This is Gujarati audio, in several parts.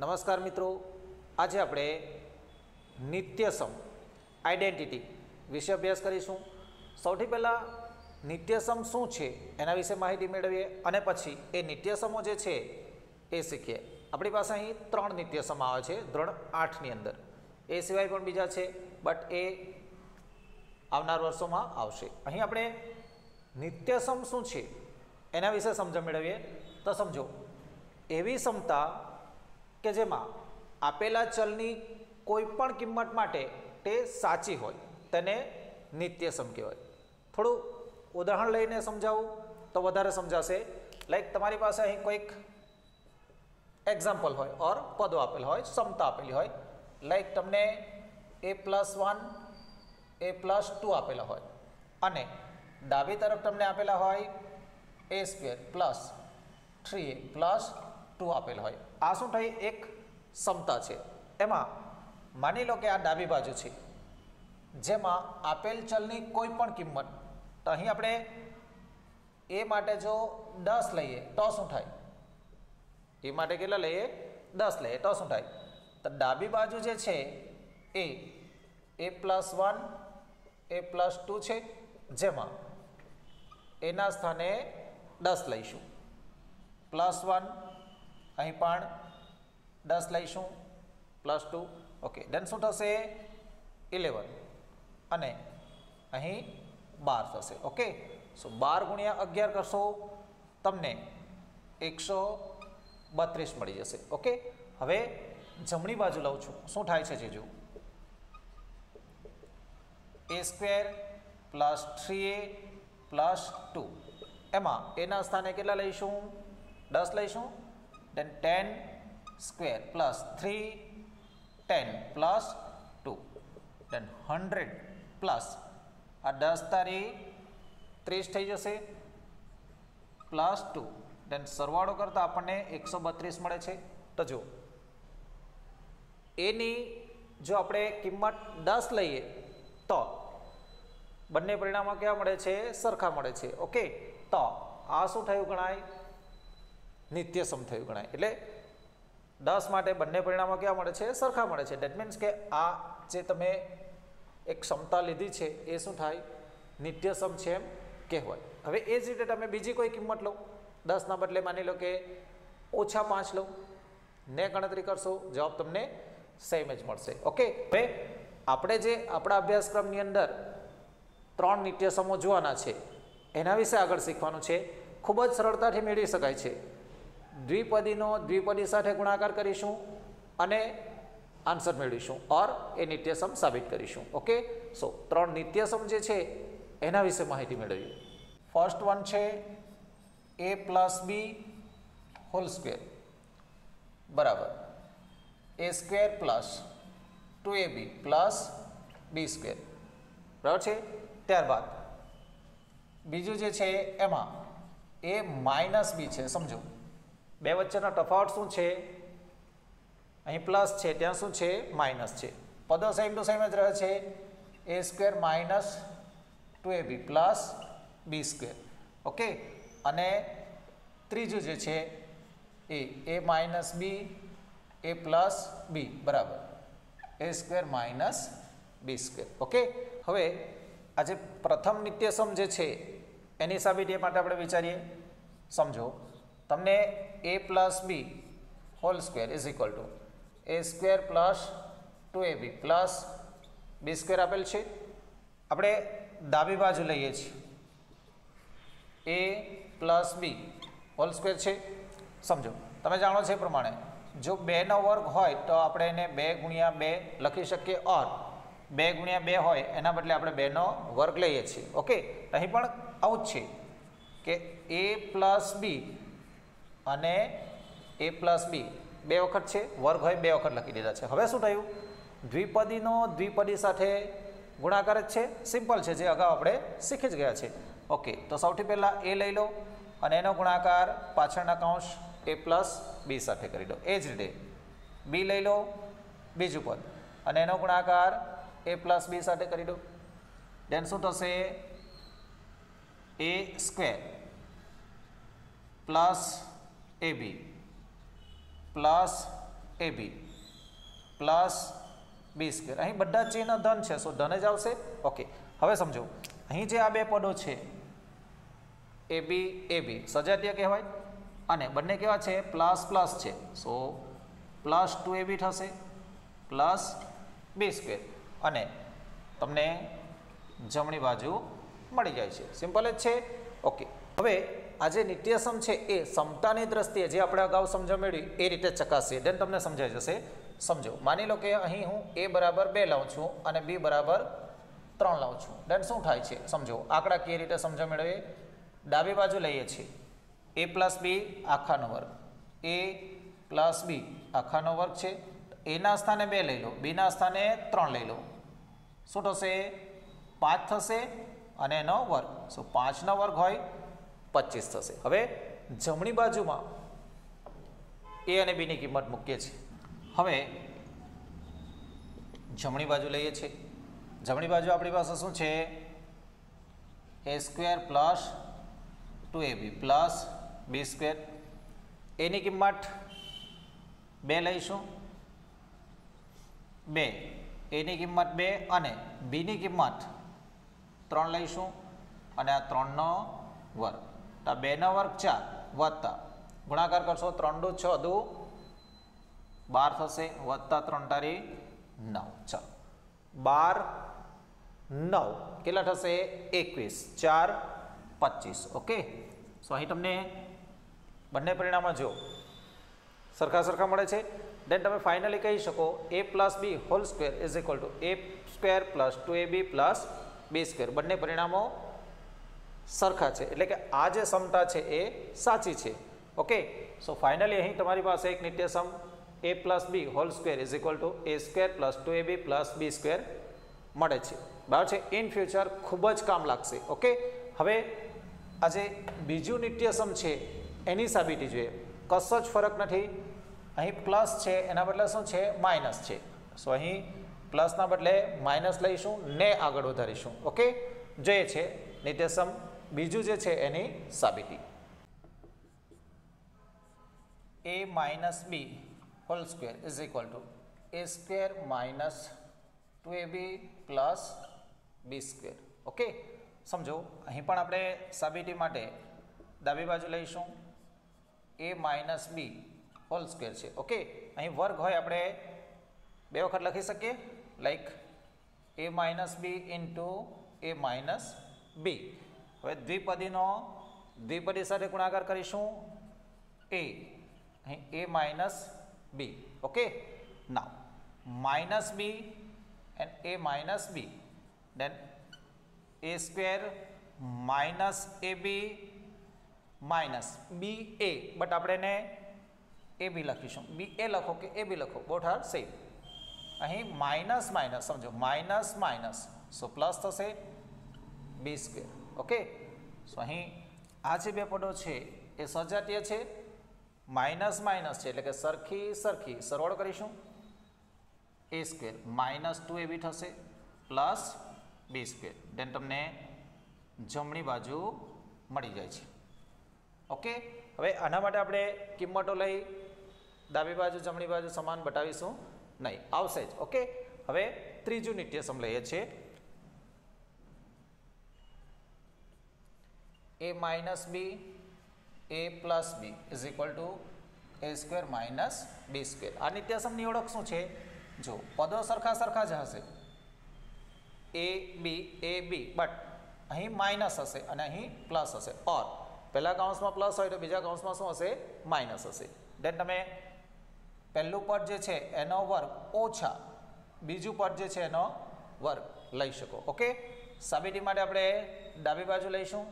નમસ્કાર મિત્રો, આજે આપણે નિત્યસમ આઈડેન્ટિટી વિશે અભ્યાસ કરીશું. સૌથી પહેલાં નિત્યસમ શું છે એના વિશે માહિતી મેળવીએ અને પછી એ નિત્યસમો જે છે એ શીખીએ. આપણી પાસે અહીં 3 નિત્યસમ આવે છે ધોરણ 8ની અંદર. એ સિવાય પણ બીજા છે, બટ એ આવનાર વર્ષોમાં આવશે. અહીં આપણે નિત્યસમ શું છે એના વિશે સમજણ મેળવીએ. તો સમજો, એવી સમતા કે જેમાં આપેલા ચલની કોઈ પણ કિંમત માટે તે સાચી હોય તેને નિત્યસમ કહેવાય. થોડું ઉદાહરણ લઈને સમજાવું તો વધારે સમજાશે. લાઈક તમારી પાસે અહીં કોઈક એક્ઝામ્પલ હોય ઓર પદો આપેલા હોય, સમતા આપેલી હોય. લાઈક તમને a+1 a+2 આપેલા હોય અને ડાબી તરફ તમને આપેલા હોય a² + 3a + 2 આપેલા હોય. આ શું થઈ? એક સમતા છે. એમાં માની લો કે આ ડાબી બાજુ છે જેમાં આપેલ ચલની કોઈ પણ કિંમત, તો અહીં આપણે એ માટે જો 10 લઈએ તો શું થાય? એ માટે કેટલા લઈએ? 10 લઈએ તો શું થાય? તો ડાબી બાજુ જે છે એ a+1 a+2 છે, જેમાં એના સ્થાને 10 લઈશું, +1 અહીં પણ 10 લઈશું, +2. ઓકે, દેન શું થશે? 11 અને અહીં 12 થશે. ઓકે, સો 12 × 11 કરશો તમને 132 મળી જશે. ઓકે, હવે જમણી બાજુ લઉં છું. શું થાય છે જે જો a² + 3a + 2, એમાં એના સ્થાને કેટલા લઈશું? 10 લઈશું. then 10² + 3 10 + 2, then 100 પ્લસ આ 10 તારી 30 થઈ જશે +2, then સરવાળો કરતા આપણને 132 મળે છે. તો જો એની જો આપણે કિંમત 10 લઈએ તો બંને પરિણામો કેવા મળે છે? સરખા મળે છે. ઓકે, તો આ શું થયું ગણાય? નિત્યસમ થયું ગણાય. એટલે 10 માટે બંને પરિણામો કેવા મળે છે? સરખા મળે છે. ડેટ મીન્સ કે આ જે તમે એક ક્ષમતા લીધી છે એ શું થાય? નિત્યસમ છે એમ કહેવાય. હવે એ જ રીતે તમે બીજી કોઈ કિંમત લો, 10ના બદલે માની લો કે -5 લો ને ગણતરી કરશો, જવાબ તમને સેમ જ મળશે. ઓકે, હવે આપણે જે આપણા અભ્યાસક્રમની અંદર 3 નિત્યસમો જોવાના છે એના વિશે આગળ શીખવાનું છે. ખૂબ જ સરળતાથી મેળવી શકાય છે. દ્વિપદીનો દ્વિપદી સાથે ગુણાકાર કરીશું અને આન્સર મેળવીશું ઓર એ નિત્યસમ સાબિત કરીશું. ઓકે, સો 3 નિત્યસમ જે છે એના વિશે માહિતી મેળવીએ. ફર્સ્ટ વન છે a + b² બરાબર a² + 2ab + b², બરાબર છે. ત્યારબાદ બીજું જે છે એમાં a - b છે. સમજો, બે વચ્ચેનો તફાવત શું છે? અહીં પ્લસ છે, ત્યાં શું છે? માઇનસ છે. પદો સેમ ટુ સેમ જ રહે છે. a² - 2ab + b². ઓકે, અને ત્રીજું જે છે એ a - b a + b બરાબર a² - b². ઓકે, હવે આજે પ્રથમ નિત્યસમ જે છે એની સાબિતી માટે આપણે વિચારીએ. સમજો, તમને a + b² = a² + 2ab + b² આપેલ છે. આપણે ડાબી બાજુ લઈએ છીએ a + b² છે. સમજો, તમે જાણો છો એ પ્રમાણે જો 2નો વર્ગ હોય તો આપણે એને 2 × 2 લખી શકીએ, ઓર 2 × 2 હોય એના બદલે આપણે 2નો વર્ગ લઈએ છીએ. ઓકે, અહીં પણ આવું જ છે કે a + b અને a + b 2 વખત છે, વર્ગ હોય 2 વખત લખી દીધા છે. હવે શું થયું? દ્વિપદીનો દ્વિપદી સાથે ગુણાકાર જ છે. સિમ્પલ છે, જે અગાઉ આપણે શીખી જ ગયા છે. ઓકે, તો સૌથી પહેલાં a લઈ લો અને એનો ગુણાકાર પાછળના કૌંસ a + b સાથે કરી દો. એ જ રીતે b લઈ લો, બીજું પદ, અને એનો ગુણાકાર a + b સાથે કરી દો. દેન શું થશે? a² + ab + AB પ્લસ બી સ્ક્વેર. અહીં બધા ચિહ્ન ધન છે, સો ધન જ આવશે. ઓકે, હવે સમજો અહીં જે આ બે પદો છે AB સજાતીય કહેવાય અને બંને કેવા છે પ્લસ પ્લસ છે, સો પ્લસ 2AB થશે પ્લસ બી સ્ક્વેર અને તમને જમણી બાજુ મળી જાય છે. સિમ્પલ જ છે. ઓકે, હવે આ જે નિત્યસમ છે એ સમતાની દ્રષ્ટિએ જે આપણે અગાઉ સમજણ મેળવી એ રીતે ચકાસીએ, દેન તમને સમજાઈ જશે. સમજો, માની લો કે અહીં હું A બરાબર 2 લઉં છું અને B બરાબર 3 લઉં છું, દેન શું થાય છે સમજો. આંકડાકીય રીતે સમજણ મેળવીએ. ડાબી બાજુ લઈએ છીએ A પ્લસ બી આખાનો વર્ગ, A પ્લસ બી આખાનો વર્ગ છે. એના સ્થાને 2 લઈ લો, બીના સ્થાને 3 લઈ લો, શું થશે 5 થશે અને એનો વર્ગ, સો 5નો વર્ગ હોય 25 થશે. હવે જમણી બાજુમાં A અને B ની કિંમત મૂકીએ છીએ. હવે જમણી બાજુ લઈએ છીએ. જમણી બાજુ આપણી પાસે શું છે A² plus 2AB plus B². એની કિંમત 2 લઈશું, 2, એની કિંમત 2 અને બીની કિંમત 3 લઈશું અને આ 3નો વર્ગ, તો 2નો વર્ગ 4 વત્તા ગુણાકાર કરશો 3 દુ 6 દુ 12 થશે વત્તા 3 તારી 9. ચાલો 12 9 કેટલા થશે 21, 4 25. ઓકે, સો અહીં તમને બંને પરિણામો જો સરખા મળે છે, દેન તમે ફાઇનલી કહી શકો A plus B whole square is equal to A² plus 2AB plus B². બંને પરિણામો સરખા છે, એટલે કે આ જે સમતા છે એ સાચી છે. ઓકે, સો ફાઇનલી અહીં તમારી પાસે એક નિત્યસમ A plus B whole square is equal to A² plus 2AB plus B² મળે છે. બરાબર છે. ઇન ફ્યુચર ખૂબ જ કામ લાગશે. ઓકે, હવે આ જે બીજું નિત્યસમ છે એની સાબિતી જોઈએ. કશો જ ફરક નથી, અહીં પ્લસ છે એના બદલે શું છે માઇનસ છે, સો અહીં પ્લસના બદલે માઇનસ લઈશું ને આગળ વધારીશું. ઓકે, જોઈએ છે નિત્યસમ બીજું જે છે એની સાબિતી. A minus B whole square is equal to A² minus 2AB plus B². Okay, સમજો અહીં પણ આપણે સાબિતી માટે ડાબી બાજુ લઈશું A minus B whole square છે. ઓકે, અહીં વર્ગ હોય આપણે 2 વખત લખી શકીએ, like A minus B into A minus B. હવે દ્વિપદી સાથે ગુણાકાર કરીશું A, અહીં A minus B. Okay, now minus B and A minus B, then A² minus AB minus BA, but આપણે એને AB લખીશું. BA લખો કે AB લખો, બોથ આર સેમ. અહીં માઇનસ માઇનસ સમજો માઇનસ માઇનસ, સો પ્લસ થશે B². ઓકે, સો અહીં આ જે બે પદો છે એ સજાતીય છે, માઇનસ માઇનસ છે એટલે કે સરખી સરવાળો કરીશું. A² માઇનસ 2AB થશે પ્લસ B², દેન તમને જમણી બાજુ મળી જાય છે. ઓકે, હવે આના માટે આપણે કિંમતો લઈ ડાબી બાજુ જમણી બાજુ સમાન બતાવીશું નહીં, આવશે જ. ઓકે, હવે ત્રીજું નિત્યસમ લઈએ છીએ. A minus B A plus B is equal to A² minus B². આ નિત્યસમની ઓળખ શું છે? જો પદો સરખા જ હશે, A બી, બટ અહીં માઇનસ હશે અને અહીં પ્લસ હશે, ઓર પહેલા કાઉન્સમાં પ્લસ હોય તો બીજા કાઉન્સમાં શું હશે માઇનસ હશે. દેન તમે પહેલું પદ જે છે એનો વર્ગ ઓછા બીજું પદ જે છે એનો વર્ગ લઈ શકો. ઓકે, સાબિતી માટે આપણે ડાબી બાજુ લઈશું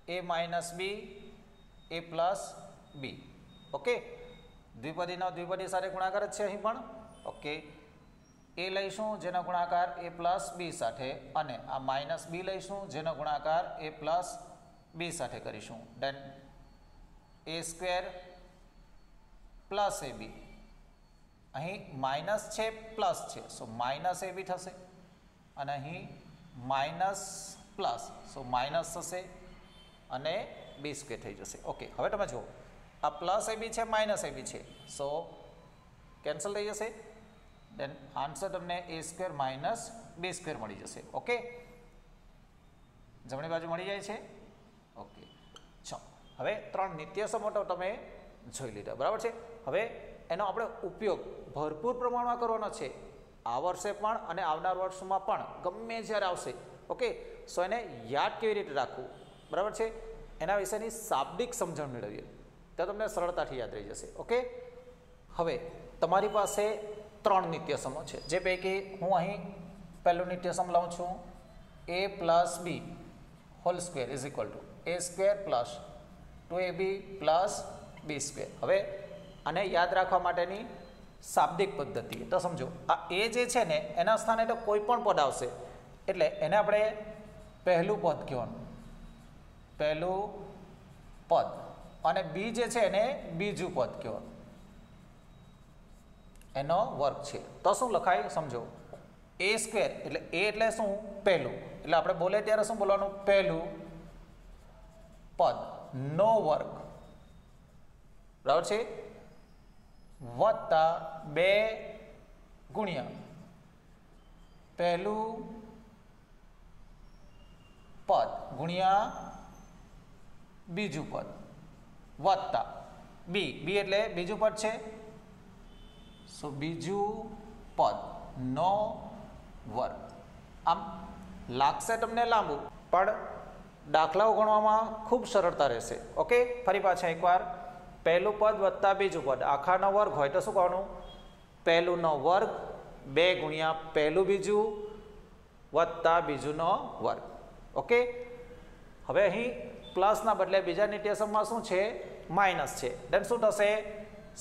A minus B A plus B. Okay, દ્વિપદી સાથે ગુણાકાર જ છે અહીં પણ. ઓકે, A લઈશું જેનો ગુણાકાર A પ્લસ બી સાથે અને આ માઇનસ બી લઈશું જેનો ગુણાકાર A પ્લસ બી સાથે કરીશું. દેન A² પ્લસ AB, અહીં માઇનસ છે પ્લસ છે, સો માઇનસ AB થશે અને અહીં માઇનસ પ્લસ, સો માઇનસ થશે અને B² થઈ જશે. ઓકે, હવે તમે જુઓ આ પ્લસ AB છે માઇનસ AB છે, સો કેન્સલ થઈ જશે, દેન આન્સર તમને a² માઇનસ b² મળી જશે. ઓકે, જમણી બાજુ મળી જાય છે. ઓકે, ચાલો હવે 3 નિત્યસમો તો તમે જોઈ લીધા, બરાબર છે. હવે એનો આપણે ઉપયોગ ભરપૂર પ્રમાણમાં કરવાનો છે, આ વર્ષે પણ અને આવનાર વર્ષમાં પણ ગમે જ્યારે આવશે. ઓકે, સો એને યાદ કેવી રીતે રાખવું, બરાબર છે, એના વિશેની શાબ્દિક સમજણ મેળવીએ તો તમને સરળતાથી યાદ રહી જશે. ઓકે, હવે તમારી પાસે 3 નિત્યસમો છે, જે પૈકી હું અહીં પહેલું નિત્યસમ લઉં છું, a plus b hall square is equal to a² plus 2ab plus b². હવે આને યાદ રાખવા માટેની શાબ્દિક પદ્ધતિ તો સમજો, આ a જે છે ને એના સ્થાને તો કોઈ પણ પદ આવશે એટલે એને આપણે પહેલું પદ કહેવાનું, પહેલું પદ, અને b જે છે એને બીજું પદ કહેવાનું, એનો વર્ગ છે. તો શું લખાય સમજો, a² એટલે a એટલે શું, પહેલું, એટલે આપણે બોલે ત્યારે શું બોલવાનું, પહેલું પદ નો વર્ગ, બરાબર છે, વત્તા 2 ગુણ્યા પહેલું પદ ગુણ્યા બીજું પદ વત્તા b એટલે બીજું પદ છે, સો બીજું પદ નો વર્ગ. આમ લાગશે તમને લાંબુ, પણ દાખલાઓ ગણવામાં ખૂબ સરળતા રહેશે. ઓકે, ફરી પાછા એકવાર, પહેલું પદ વત્તા બીજું પદ આખાનો વર્ગ હોય તો શું કહેવાનું, પહેલુંનો વર્ગ 2 ગુણ્યા પહેલું બીજું વત્તા બીજુંનો વર્ગ. ઓકે, હવે અહીં પ્લસના બદલે બીજા નિત્યસમમાં શું છે, માઇનસ છે, દેન શું થશે,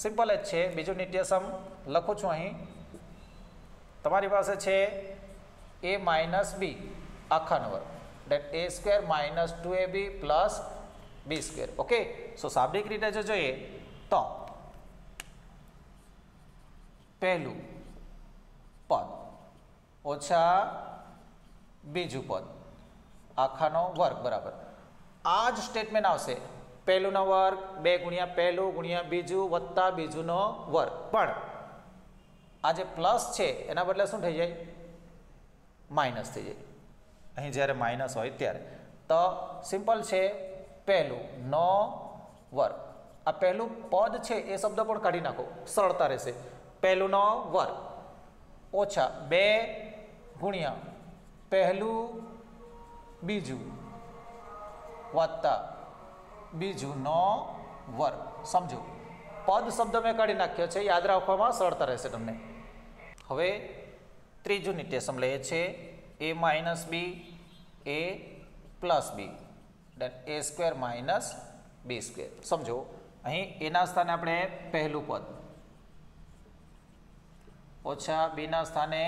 સિમ્પલ જ છે. બીજું નિત્યસમ લખું છું અહીં, તમારી પાસે છે a માઇનસ b આખાનો વર્ગ, that a² minus 2ab plus b². Okay, so શાબ્દિક રીતે જો જોઈએ તો પહેલું પદ ઓછા બીજું પદ આખાનો વર્ગ બરાબર આ જ સ્ટેટમેન્ટ આવશે, પહેલુંનો વર્ગ 2 ગુણ્યા પહેલું ગુણ્યા બીજું વત્તા બીજુંનો વર્ગ. પણ આ જે પ્લસ છે એના બદલે શું થઈ જાય, માઇનસ થઈ જાય. અહીં જ્યારે માઇનસ હોય ત્યારે તો સિમ્પલ છે, પહેલું નો વર્ગ, આ પહેલું પદ છે એ શબ્દ પણ કાઢી નાખો, સરળતા રહેશે. પહેલુંનો વર્ગ ઓછા 2 ગુણ્યા પહેલું બીજું વત્તા બીજુંનો વર્ગ. સમજો, પદ શબ્દ મેં કાઢી નાખ્યો છે, યાદ રાખવામાં સરળતા રહેશે તમને. હવે ત્રીજું નિત્યસમ લઈએ છે, a minus b a plus b then a² minus b². સમજો, અહીં એના સ્થાને આપણે પહેલું પદ ઓછા બીના સ્થાને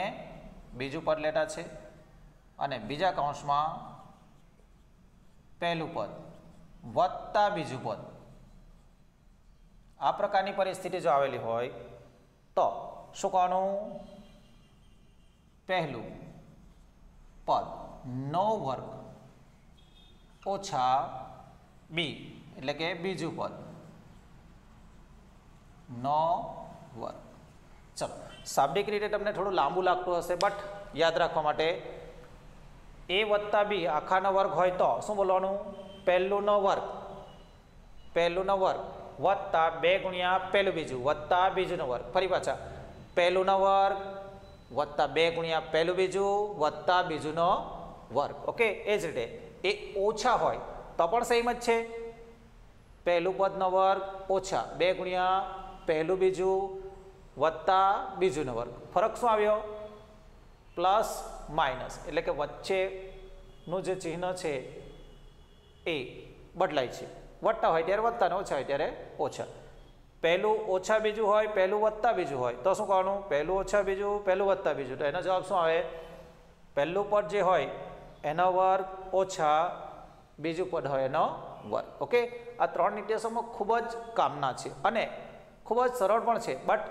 બીજું પદ લેતા છે, અને બીજા કૌંસમાં પહેલું પદ વત્તા બીજું પદ. આ પ્રકારની પરિસ્થિતિ જો આવેલી હોય તો શું કહેવાનું, પહેલું પદ નો વર્ગ ઓછા b એટલે કે બીજું પદ નો વર્ગ. ચલો, શાબ્દિક રીતે તમને થોડું લાંબુ લાગતું હશે, બટ યાદ રાખવા માટે a વત્તા b આખાનો વર્ગ હોય તો શું બોલવાનું, પહેલુંનો વર્ગ વત્તા 2 ગુણ્યા પહેલું બીજું વત્તા બીજુંનો વર્ગ. ફરી પાછા, પહેલુંનો વર્ગ વત્તા 2 ગુણ્યા પહેલું બીજું વત્તા બીજુંનો વર્ગ. ઓકે, એ જ રીતે એ ઓછા હોય તો પણ સેમ જ છે, પહેલું પદનો વર્ગ ઓછા 2 ગુણ્યા પહેલું બીજું વત્તા બીજુંનો વર્ગ. ફરક શું આવ્યો, પ્લસ માઇનસ, એટલે કે વચ્ચેનું જે ચિહ્ન છે એ બદલાય છે, વત્તા હોય ત્યારે વત્તા ને ઓછા હોય ત્યારે ઓછા. પહેલું ઓછા બીજું હોય, પહેલું વત્તા બીજું હોય તો શું કહેવાનું, પહેલું ઓછા બીજું પહેલું વત્તા બીજું, તો એનો જવાબ શું આવે, પહેલું પદ જે હોય એનો વર્ગ ઓછા બીજું પદ હોય એનો વર્ગ. ઓકે, આ 3 નિત્યસમો ખૂબ જ કામના છે અને ખૂબ જ સરળ પણ છે, બટ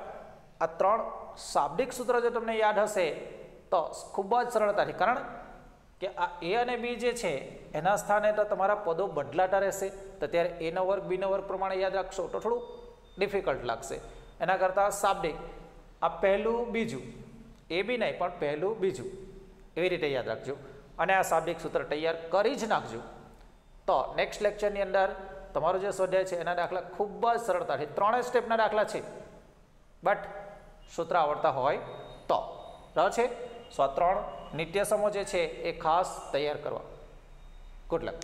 આ 3 શાબ્દિક સૂત્ર જો તમને યાદ હશે તો ખૂબ જ સરળતાથી, કારણ કે આ a અને b જે છે એના સ્થાને તો તમારા પદો બદલાતા રહેશે, તો ત્યારે a નો વર્ગ b નો વર્ગ પ્રમાણે યાદ રાખશો તો થોડું ડિફિકલ્ટ લાગશે. એના કરતાં શાબ્દિક આ પહેલું બીજું એ બી નહીં પણ પહેલું બીજું એવી રીતે યાદ રાખજો અને આ શાબ્દિક સૂત્ર તૈયાર કરી જ નાખજો. તો નેક્સ્ટ લેક્ચરની અંદર તમારો જે સ્વાધ્યાય છે એના દાખલા ખૂબ જ સરળતાથી 3 સ્ટેપના દાખલા છે, બટ સૂત્ર આવડતા હોય તો બરાબર છે. સો 3 નિત્ય સમો જે છે એ ખાસ તૈયાર કરવા. Good luck.